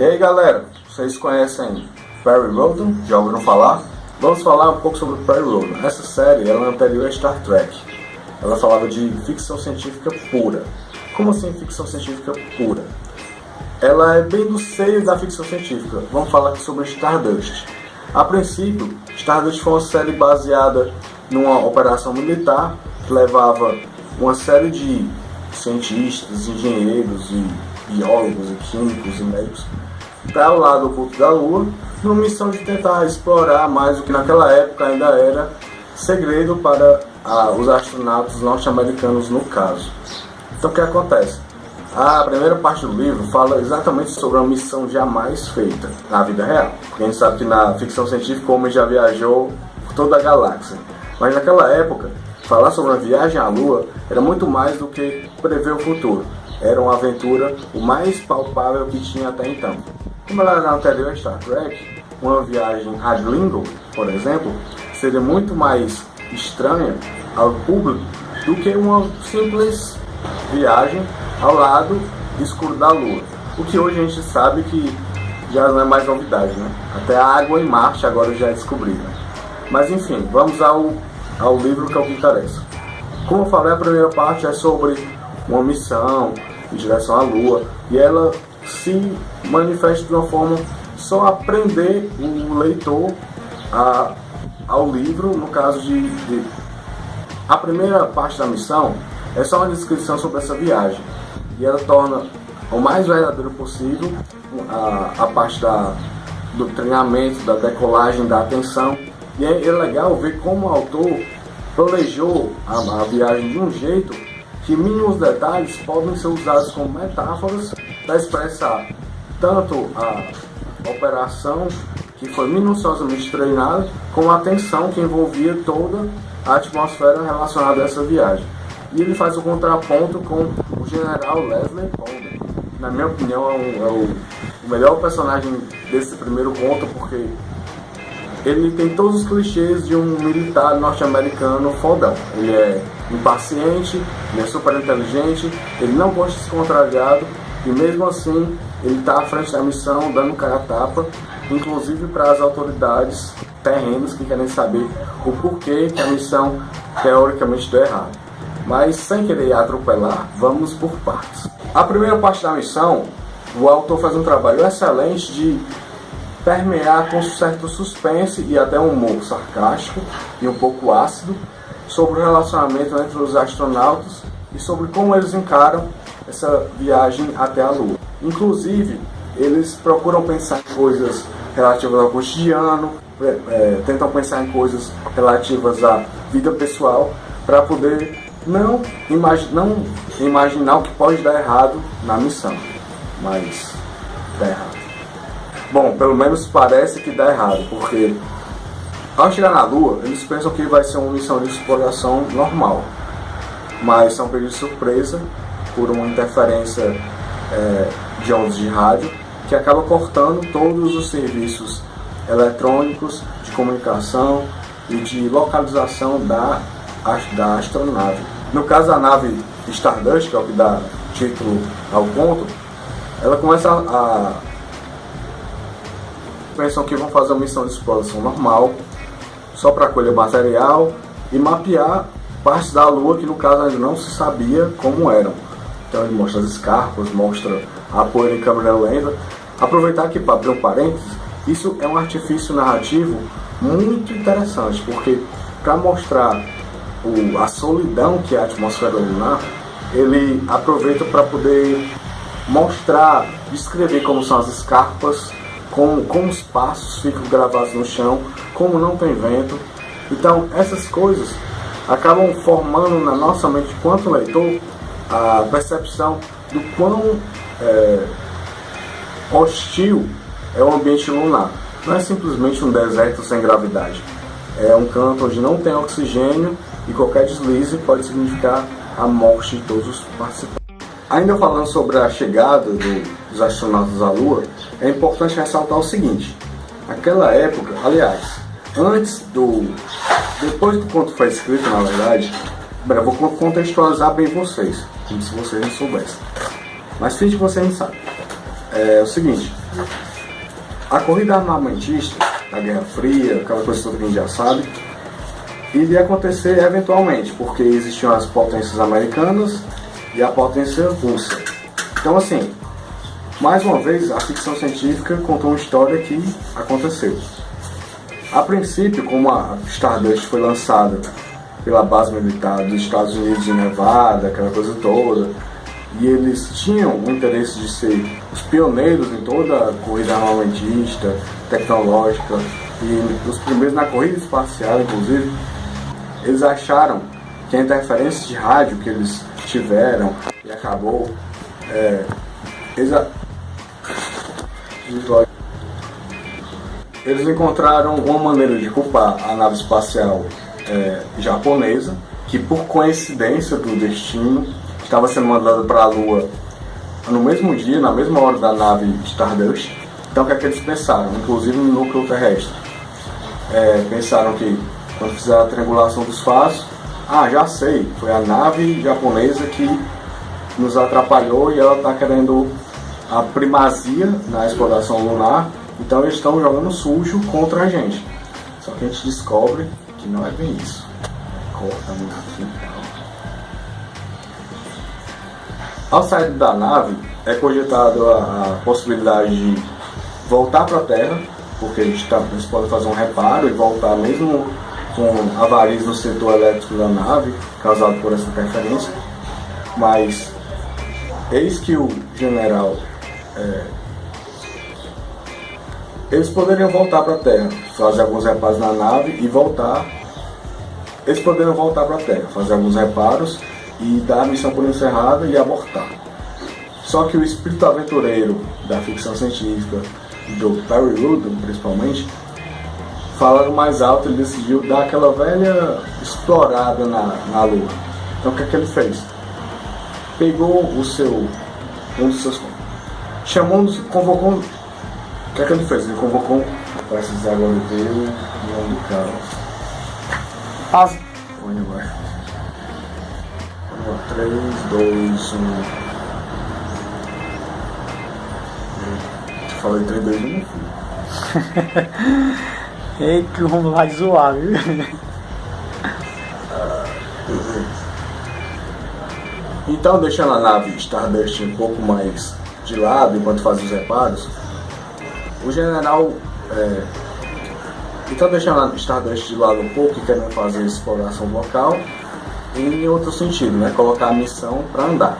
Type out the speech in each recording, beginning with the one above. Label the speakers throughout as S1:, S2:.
S1: E aí galera, vocês conhecem Perry Roden? Já ouviram falar? Vamos falar um pouco sobre Perry Roden. Essa série ela é anterior a Star Trek. Ela falava de ficção científica pura. Como assim ficção científica pura? Ela é bem do seio da ficção científica. Vamos falar aqui sobre Stardust. A princípio, Stardust foi uma série baseada numa operação militar que levava uma série de cientistas, engenheiros e biólogos e químicos e médicos para o lado oculto da Lua, numa missão de tentar explorar mais o que naquela época ainda era segredo para os astronautas norte-americanos no caso. Então o que acontece? A primeira parte do livro fala exatamente sobre uma missão jamais feita na vida real. Porque a gente sabe que na ficção científica o homem já viajou por toda a galáxia. Mas naquela época, falar sobre uma viagem à Lua era muito mais do que prever o futuro. Era uma aventura o mais palpável que tinha até então. Como ela era anterior a Star Trek, uma viagem a Gringo, por exemplo, seria muito mais estranha ao público do que uma simples viagem ao lado escuro da Lua. O que hoje a gente sabe que já não é mais novidade, né? Até a água em Marte agora já descobriram. Mas enfim, vamos ao livro que é o que interessa. Como eu falei, a primeira parte é sobre uma missão em direção à Lua e ela se manifesta de uma forma só a prender o leitor ao livro, no caso de a primeira parte da missão é só uma descrição sobre essa viagem e ela torna o mais verdadeiro possível a parte do treinamento, da decolagem, da atenção. E é legal ver como o autor planejou a viagem de um jeito que mínimos detalhes podem ser usados como metáforas para expressar tanto a operação que foi minuciosamente treinada, como a tensão que envolvia toda a atmosfera relacionada a essa viagem. E ele faz o contraponto com o general Leslie Ponder. Na minha opinião, é o melhor personagem desse primeiro conto, porque ele tem todos os clichês de um militar norte-americano fodão. Ele é impaciente, ele é super inteligente, ele não gosta de ser contrariado e mesmo assim ele está à frente da missão, dando cara a tapa, inclusive para as autoridades terrenas que querem saber o porquê que a missão teoricamente deu errado. Mas sem querer atropelar, vamos por partes. A primeira parte da missão, o autor faz um trabalho excelente de permear com certo suspense e até um humor sarcástico e um pouco ácido sobre o relacionamento entre os astronautas e sobre como eles encaram essa viagem até a Lua. Inclusive, eles procuram pensar em coisas relativas ao cotidiano, tentam pensar em coisas relativas à vida pessoal para poder não imaginar o que pode dar errado na missão, mas dá errado. Bom, pelo menos parece que dá errado, porque ao chegar na Lua, eles pensam que vai ser uma missão de exploração normal, mas são pegos de surpresa por uma interferência de ondas de rádio que acaba cortando todos os serviços eletrônicos, de comunicação e de localização da astronave. No caso, a nave Stardust, que é o que dá título ao conto, ela começa pensam que vão fazer uma missão de exploração normal, só para colher material e mapear partes da Lua que no caso ainda não se sabia como eram. Então ele mostra as escarpas, mostra a poeira em câmera lenta. Aproveitar aqui para abrir um parênteses, isso é um artifício narrativo muito interessante, porque para mostrar a solidão que é a atmosfera lunar, ele aproveita para poder mostrar, descrever como são as escarpas, como os passos ficam gravados no chão, como não tem vento. Então essas coisas acabam formando na nossa mente, enquanto leitor, a percepção do quão hostil é o ambiente lunar. Não é simplesmente um deserto sem gravidade, é um canto onde não tem oxigênio e qualquer deslize pode significar a morte de todos os participantes. Ainda falando sobre a chegada dos astronautas à Lua, é importante ressaltar o seguinte: naquela época, aliás, depois que o conto foi escrito, na verdade, eu vou contextualizar bem vocês, como se vocês não soubessem, mas finge que vocês não sabem. É o seguinte: A corrida armamentista, a Guerra Fria, aquela coisa toda que a gente já sabe, iria acontecer eventualmente, porque existiam as potências americanas e a potência russa. Então, assim, mais uma vez, a ficção científica contou uma história que aconteceu. A princípio, como a Stardust foi lançada pela base militar dos Estados Unidos em Nevada, aquela coisa toda, e eles tinham o interesse de ser os pioneiros em toda a corrida armamentista, tecnológica, e os primeiros na corrida espacial, inclusive, eles acharam que a interferência de rádio que eles tiveram e acabou, eles encontraram uma maneira de culpar a nave espacial japonesa, que por coincidência do destino estava sendo mandada para a Lua no mesmo dia, na mesma hora da nave Stardust. Então o que é que eles pensaram? Inclusive no núcleo terrestre. Pensaram que quando fizeram a triangulação dos fatos, já sei, foi a nave japonesa que nos atrapalhou e ela está querendo a primazia na exploração lunar, então eles estão jogando sujo contra a gente. Só que a gente descobre que não é bem isso. Corta muito aqui. Ao sair da nave, é cogitado a possibilidade de voltar para a Terra, porque eles podem fazer um reparo e voltar mesmo com avarias no setor elétrico da nave, causado por essa interferência. Mas eis que o general... eles poderiam voltar para a Terra, fazer alguns reparos na nave e voltar. Eles poderiam voltar para a Terra, fazer alguns reparos e dar a missão por encerrada e abortar. Só que o espírito aventureiro da ficção científica, do Perry Rhodan principalmente, falaram mais alto, ele decidiu dar aquela velha explorada na Lua. Então o que é que ele fez? Pegou um dos seus... convocou... O que é que ele fez? Ele convocou... Parece que agora veio o nome do cara. Onde vai? 3, 2, 1... Eu falei 3, 2, 1,
S2: Eita, que vamos lá de zoar, viu?
S1: Então, deixando a nave Stardust um pouco mais de lado enquanto fazia os reparos, o general... Então, deixando a Stardust de lado um pouco e querendo fazer exploração local, em outro sentido, né? Colocar a missão para andar.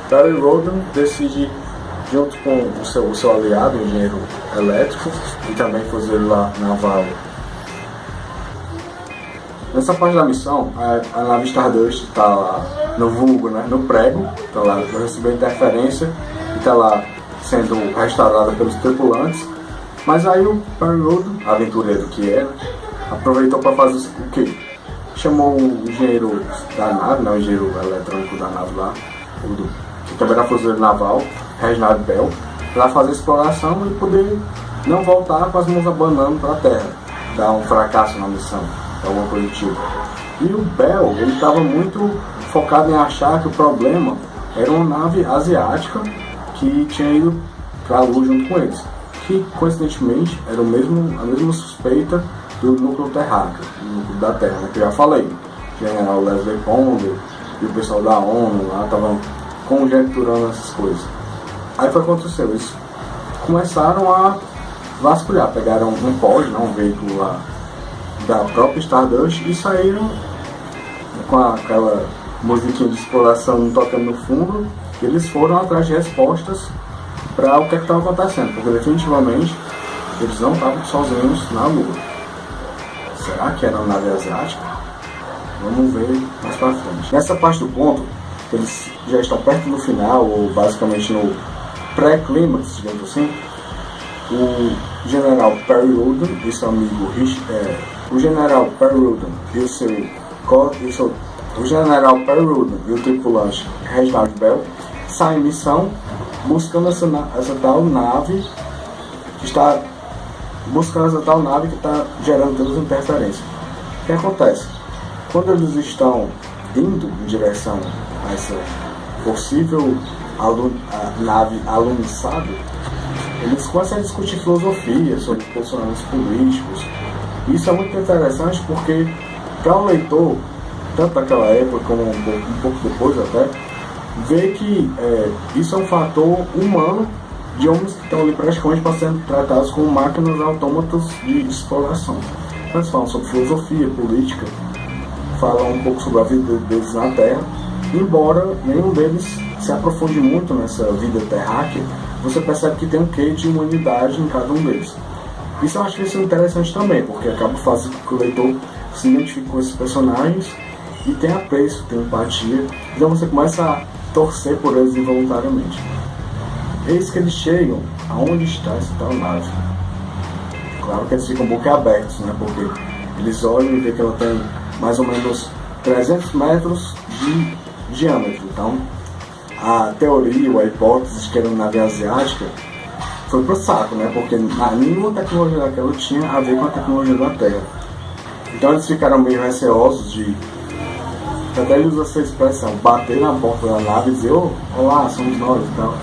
S1: Perry Rhodan decide, junto com o seu aliado, o engenheiro elétrico e também fuzileiro naval. Nessa parte da missão, a nave Stardust está lá no vulgo, né? No prego, está lá recebendo interferência e está lá sendo restaurada pelos tripulantes. Mas aí o Perry Rhodan, aventureiro que era, aproveitou para fazer o quê? Chamou o engenheiro da nave, o engenheiro eletrônico da nave lá, que também era fuzileiro naval, Reginald Bell, para fazer exploração e poder não voltar com as mãos abanando para a Terra, dar um fracasso na missão, alguma coisa do tipo. E o Bell, ele estava muito focado em achar que o problema era uma nave asiática que tinha ido para a Lua junto com eles, que coincidentemente era a mesma suspeita do núcleo terráqueo, do núcleo da Terra, né, que eu já falei. O general Leslie Ponder e o pessoal da ONU lá estavam conjecturando essas coisas. Aí foi o que aconteceu, eles começaram a vasculhar, pegaram um pod, um veículo lá da própria Stardust e saíram com aquela musiquinha de exploração tocando no fundo, e eles foram atrás de respostas para o que estava acontecendo, porque definitivamente eles não estavam sozinhos na Lua. Será que era uma nave asiática? Vamos ver mais para frente. Nessa parte do ponto, eles já estão perto do final, ou basicamente no pré-clímax, digamos assim, o general Perry Rhodan e seu amigo o general Perry Rhodan o general Perry Rhodan e o tripulante Reginald Bell saem em missão buscando essa tal nave que está gerando todas as interferências. O que acontece? Quando eles estão indo em direção a essa possível nave aluniçada, eles começam a discutir filosofia sobre posicionamentos políticos. Isso é muito interessante porque, para o leitor, tanto daquela época como um pouco depois até, ver que isso é um fator humano de homens que estão ali praticamente para serem tratados como máquinas autômatas de exploração. Eles falam sobre filosofia, política, falam um pouco sobre a vida deles na Terra, embora nenhum deles se aprofunde muito nessa vida terráquea. Você percebe que tem um quê de humanidade em cada um deles. Isso eu acho interessante também, porque acaba fazendo com que o leitor se identifique com esses personagens e tenha apreço, tenha empatia. Então você começa a torcer por eles involuntariamente. Eis que eles chegam aonde está essa tal nave. Claro que eles ficam boquiabertos, né? Porque eles olham e veem que ela tem mais ou menos 300 metros de diâmetro. Então, a teoria ou a hipótese de que era uma nave asiática foi pro saco, né? Porque nenhuma tecnologia daquela tinha a ver com a tecnologia da Terra. Então eles ficaram meio receosos de, até ele usa essa expressão, bater na porta da nave e dizer, olá, somos nós e tal.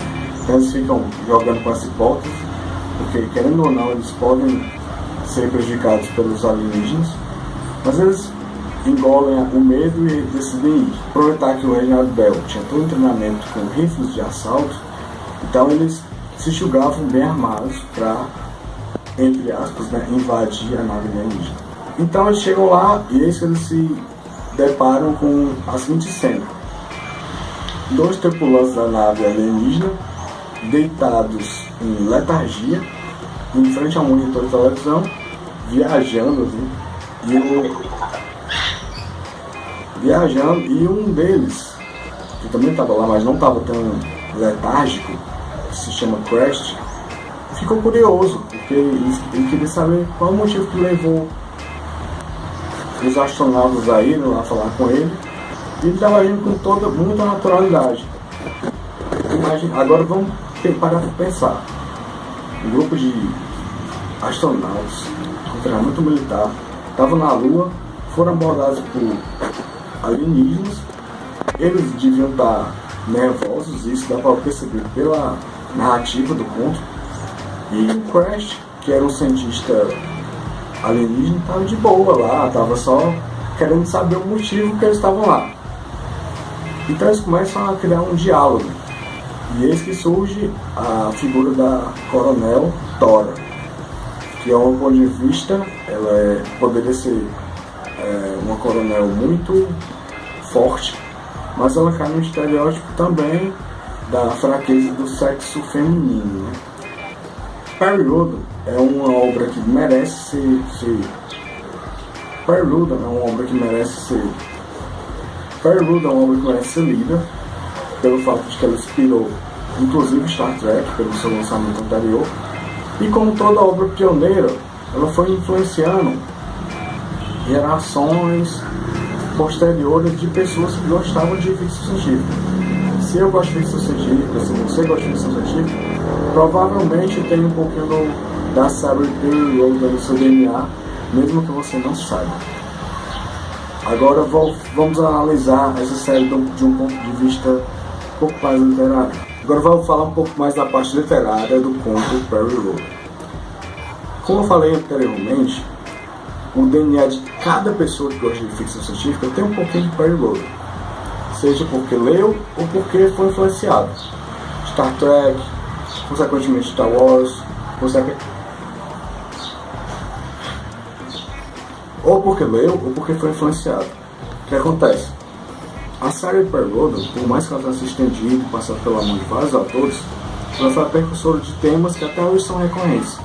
S1: Então eles ficam jogando com essa hipótese, porque querendo ou não, eles podem ser prejudicados pelos alienígenas, mas eles engolem o medo e decidem ir. Aproveitar que o Reginald Bell tinha todo um treinamento com rifles de assalto, então eles se julgavam bem armados para, entre aspas, né, invadir a nave alienígena. Então eles chegam lá e eis que eles se deparam com a seguinte cena: 2 tripulantes da nave alienígena deitados em letargia em frente a um monitor de televisão, viajando assim, e um deles, que também estava lá, mas não estava tão letárgico, que se chama Crash, ficou curioso, porque ele queria saber qual o motivo que levou os astronautas a irem lá falar com ele, e ele estava agindo com muita naturalidade. Agora vamos parar para pensar. Um grupo de astronautas com treinamento militar estavam na Lua, foram abordados por alienígenas. Eles deviam estar nervosos, isso dá para perceber pela narrativa do conto. E o Crash, que era um cientista alienígena, estava de boa lá, estava só querendo saber o motivo que eles estavam lá. Então eles começam a criar um diálogo. E eis que surge a figura da Coronel Tora, que, ao meu ponto de vista, ela poderia ser uma coronel muito forte, mas ela cai no estereótipo também da fraqueza do sexo feminino, né? Perry Rhodan é uma obra que merece ser Perry Rhodan é uma obra que merece ser lida, pelo fato de que ela inspirou inclusive Star Trek pelo seu lançamento anterior, e como toda obra pioneira, ela foi influenciando gerações posteriores de pessoas que gostavam de ficção científica. Se eu gosto de ficção científica, se você gosta de ficção científica, provavelmente tem um pouquinho da série Perry Rhodan no seu DNA, mesmo que você não saiba. Agora vamos analisar essa série de um ponto de vista um pouco mais literário. Agora vamos falar um pouco mais da parte literária do conto Perry Rhodan. Como eu falei anteriormente, o DNA de cada pessoa que gosta de ficção científica tem um pouquinho de Perry Rhodan, seja porque leu ou porque foi influenciado. Star Trek, consequentemente Star Wars, ou porque leu ou porque foi influenciado. O que acontece? A série Perry Rhodan, por mais que ela tenha se estendido e passado pela mão de vários autores, ela foi a precursora de temas que até hoje são recorrentes.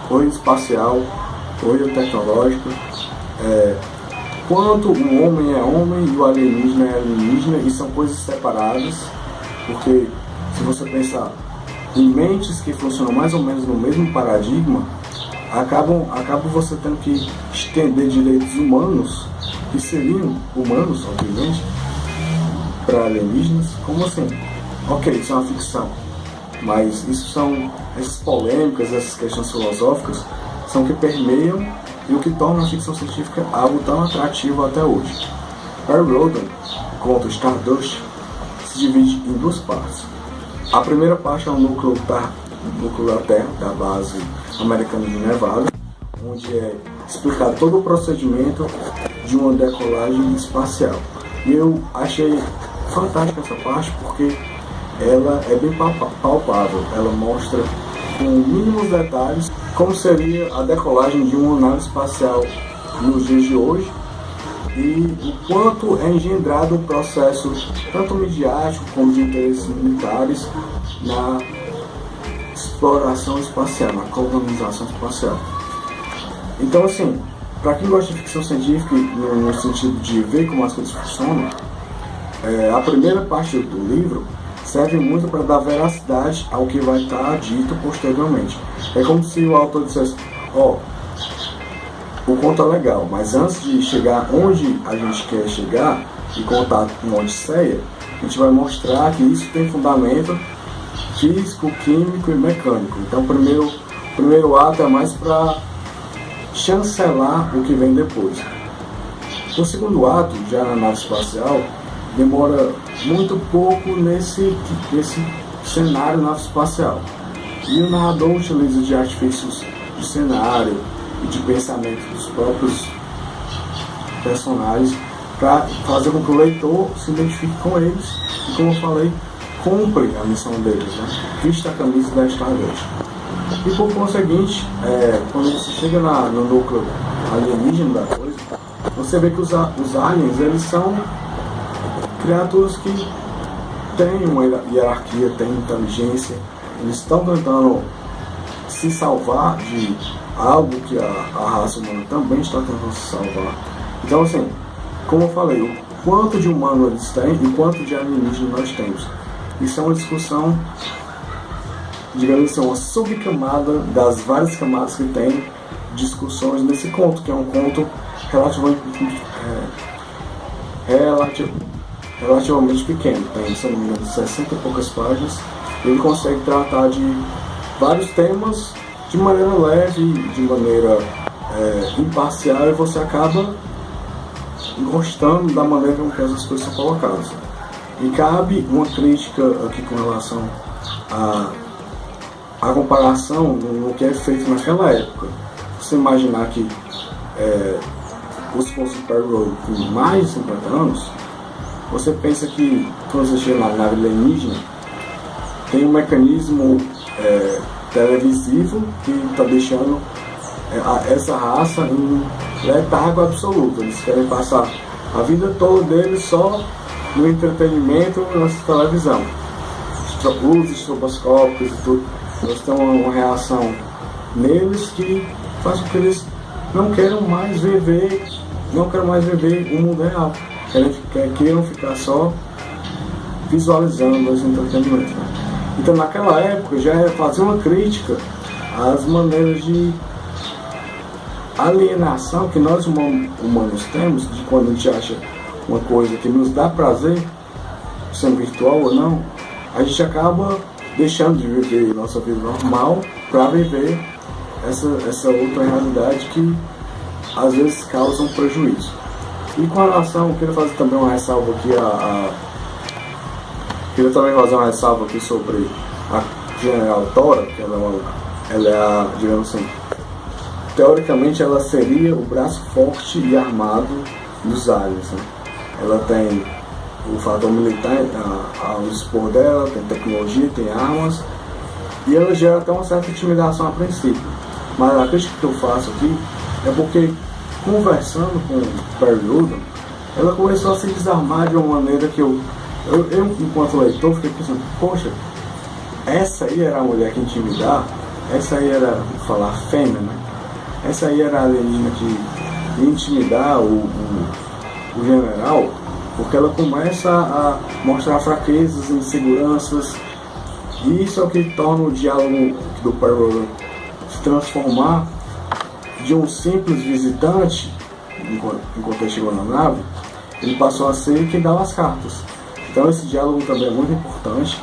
S1: Corrida espacial, corrida tecnológica, quanto o homem é homem e o alienígena é alienígena, e são coisas separadas, porque se você pensar em mentes que funcionam mais ou menos no mesmo paradigma, acabam você tendo que estender direitos humanos, que seriam humanos, obviamente, para alienígenas. Como assim? Ok, isso é uma ficção, mas essas polêmicas, essas questões filosóficas são que permeiam e o que torna a ficção científica algo tão atrativo até hoje. Perry Rhodan, o conto Stardust, se divide em 2 partes. A primeira parte é um núcleo núcleo da Terra, da base americana de Nevada, onde é explicado todo o procedimento de uma decolagem espacial. E eu achei fantástica essa parte porque ela é bem palpável, ela mostra com mínimos detalhes como seria a decolagem de uma nave espacial nos dias de hoje e o quanto é engendrado um processo tanto midiático como de interesses militares na exploração espacial, na colonização espacial. Então, assim, para quem gosta de ficção científica no sentido de ver como as coisas funcionam, a primeira parte do livro serve muito para dar veracidade ao que vai estar dito posteriormente. É como se o autor dissesse, o conto é legal, mas antes de chegar onde a gente quer chegar e contar uma odisseia, a gente vai mostrar que isso tem fundamento físico, químico e mecânico. Então o primeiro ato é mais para chancelar o que vem depois. O segundo ato, já na nave espacial, demora muito pouco nesse cenário nave espacial. E o narrador utiliza de artifícios de cenário e de pensamento dos próprios personagens para fazer com que o leitor se identifique com eles e, como eu falei, cumpre a missão deles, né? Vista a camisa da Stardust. E por conseguinte, quando você chega no núcleo alienígena da coisa, você vê que os aliens, eles são criaturas que têm uma hierarquia, têm inteligência, eles estão tentando se salvar de algo que a raça humana também está tentando se salvar. Então, assim, como eu falei, o quanto de humano eles têm e quanto de alienígena nós temos. Isso é uma discussão, digamos assim, uma subcamada das várias camadas que tem discussões nesse conto, que é um conto relativamente pequeno, tem, se não me engano, 60 e poucas páginas. Ele consegue tratar de vários temas de maneira leve, de maneira imparcial, e você acaba gostando da maneira como que essas coisas são colocadas. E cabe uma crítica aqui com relação à comparação no que é feito naquela época. Você imaginar que os pontos de Perry Road com mais de 50 anos, você pensa que quando você chega na nave alienígena, tem um mecanismo televisivo que está deixando essa raça em letargo absoluto. Eles querem passar a vida toda deles só no entretenimento nessa televisão. Luzes estroboscópicas e tudo. Eles têm uma reação neles que faz com que eles não queiram mais viver o mundo real. Queiram ficar só visualizando os entretenimentos. Né? Então, naquela época, já é fazer uma crítica às maneiras de alienação que nós humanos temos, de quando a gente acha uma coisa que nos dá prazer, sendo virtual ou não, a gente acaba deixando de viver nossa vida normal para viver essa outra realidade que às vezes causa um prejuízo. E com relação, eu queria fazer também uma ressalva aqui sobre a General Thora, que ela é a, digamos assim, teoricamente ela seria o braço forte e armado dos aliens, né? Ela tem o fator militar ao dispor dela, tem tecnologia, tem armas, e ela gera até uma certa intimidação a princípio. Mas a crítica que eu faço aqui é porque, conversando com Perry Roden, ela começou a se desarmar de uma maneira que eu enquanto leitor, fiquei pensando, poxa, essa aí era a mulher que intimidar, essa aí era, falar fêmea, né? Essa aí era a alienígena que ia intimidar o general, porque ela começa a mostrar fraquezas, inseguranças, e isso é o que torna o diálogo do Perry Roden se transformar de um simples visitante, enquanto ele chegou na nave, ele passou a ser quem dava as cartas. Então esse diálogo também é muito importante,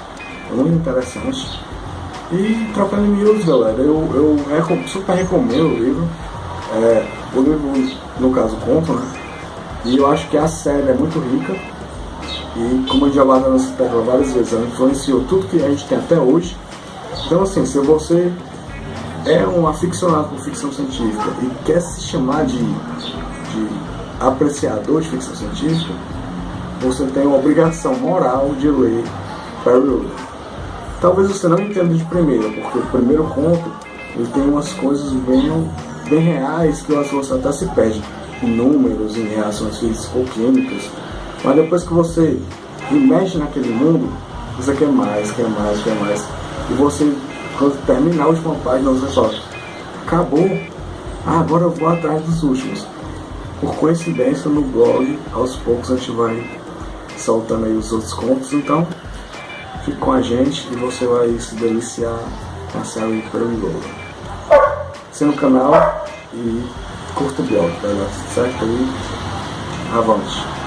S1: é muito interessante. E trocando em miúdos, galera, eu super recomendo o livro. O livro, no caso, conto, né? E eu acho que a série é muito rica. E como a gente já bateu nessa tecla várias vezes, ela influenciou tudo que a gente tem até hoje. Então assim, se você é um aficionado por ficção científica e quer se chamar de apreciador de ficção científica, você tem uma obrigação moral de ler Perry Roden. Talvez você não entenda de primeira, porque o primeiro conto ele tem umas coisas bem reais que você até se perde em números, em reações físico-químicas, mas depois que você imerge naquele mundo, você quer mais, e você, quando terminar a última página, você fala, acabou, agora eu vou atrás dos últimos. Por coincidência, no blog, aos poucos a gente vai soltando aí os outros contos, então fique com a gente e você vai se deliciar com a série Perry Roden. Assine o canal e curta o blog, tá certo? Aí, avante!